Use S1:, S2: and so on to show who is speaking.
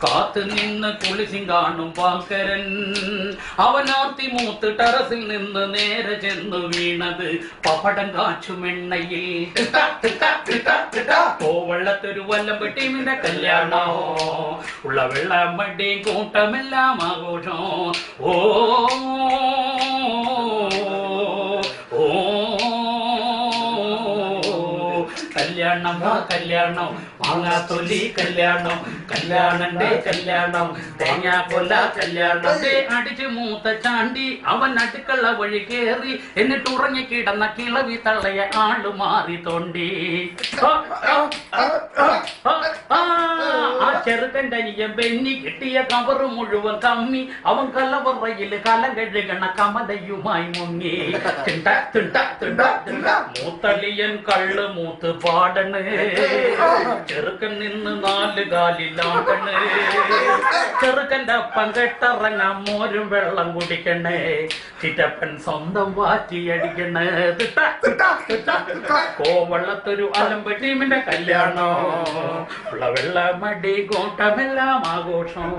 S1: കാത്തു നിന്ന് കുളിച്ചും കാണും പാക്കരൻ അവനാർത്തി മൂത്ത് ടെറസിൽ നിന്ന് നേരെ ചെന്ന് വീണത് പപ്പടം കാച്ചുമെണ്ണയിൽ കോവള്ളത്തൊരു വല്ലമ്പട്ടീമിന്റെ കല്യാണോ ഉള്ള വെള്ളമടിയും കൂട്ടമെല്ലാം ആഘോഷം ഓ കല്യാണം കല്യാണം മാങ്ങാത്തൊലി കല്യാണം കല്യാണന്റെ കല്യാണം തേങ്ങാക്കൊല കല്യാണം അടിച്ചു മൂത്ത ചാണ്ടി അവൻ അടുക്കള വഴി കേറി എന്നിട്ട് ഉറങ്ങിക്കിടന്ന കിളവി തള്ളയ ആളു മാറി തോണ്ടി ആ ചെറുക്കൻ്റെ ബെന്നി കിട്ടിയ കവറ് മുഴുവൻ കമ്മി അവൻ കലവറയിൽ കലം കഴുകണ കമലയുമായി മുങ്ങി മൂത്തലിയൻ കള്ള് മൂത്ത് പാടണ് ചെറുക്കൻ നിന്ന് 4 കാലിലാടണ് ചെറുക്കൻ്റെ അപ്പം കെട്ടിറങ്ങാൻ മോരും വെള്ളം കുടിക്കണേ ചിറ്റപ്പൻ സ്വന്തം വാറ്റിയടിക്കണേ കോവള്ളത്തൊരു അലമ്പട്ടീമിന്റെ കല്യാണോ ഉള്ള വെള്ളമടി കൂട്ടമെല്ലാം ആഘോഷം